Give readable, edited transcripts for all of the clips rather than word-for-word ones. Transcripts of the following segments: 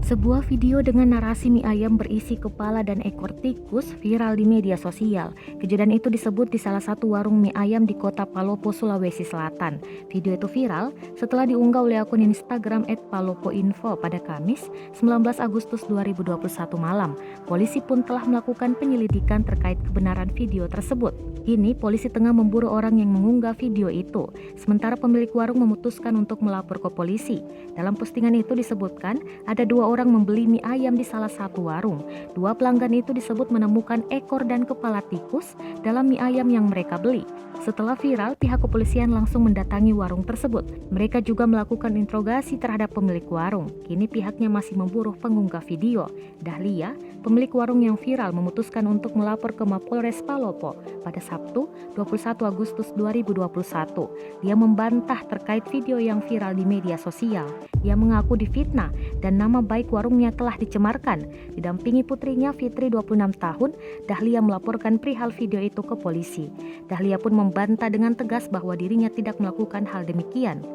Sebuah video dengan narasi mie ayam berisi kepala dan ekor tikus viral di media sosial. Kejadian itu disebut di salah satu warung mie ayam di kota Palopo, Sulawesi Selatan. Video itu viral setelah diunggah oleh akun Instagram @palopoinfo pada Kamis 19 Agustus 2021 malam. Polisi pun telah melakukan penyelidikan terkait kebenaran video tersebut. Kini polisi tengah memburu orang yang mengunggah video itu, sementara pemilik warung memutuskan untuk melapor ke polisi. Dalam postingan itu disebutkan ada dua orang membeli mie ayam di salah satu warung. Dua pelanggan itu disebut menemukan ekor dan kepala tikus dalam mie ayam yang mereka beli. Setelah viral, pihak kepolisian langsung mendatangi warung tersebut. Mereka juga melakukan interogasi terhadap pemilik warung. Kini pihaknya masih memburu pengunggah video. Dahlia, pemilik warung yang viral, memutuskan untuk melapor ke Mapolres Palopo pada Sabtu 21 Agustus 2021. Dia membantah terkait video yang viral di media sosial. Ia mengaku difitnah dan nama baik warungnya telah dicemarkan. Didampingi putrinya Fitri 26 tahun, Dahlia melaporkan perihal video itu ke polisi. Dahlia pun membantah dengan tegas bahwa dirinya tidak melakukan hal demikian.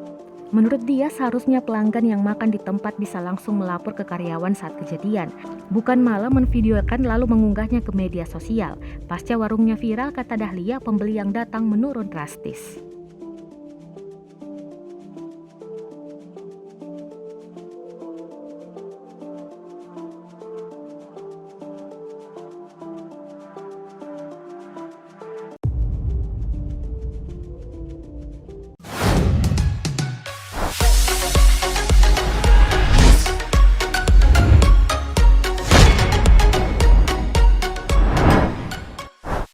Menurut dia, seharusnya pelanggan yang makan di tempat bisa langsung melapor ke karyawan saat kejadian, bukan malah menvideokan lalu mengunggahnya ke media sosial. Pasca warungnya viral, kata Dahlia, pembeli yang datang menurun drastis.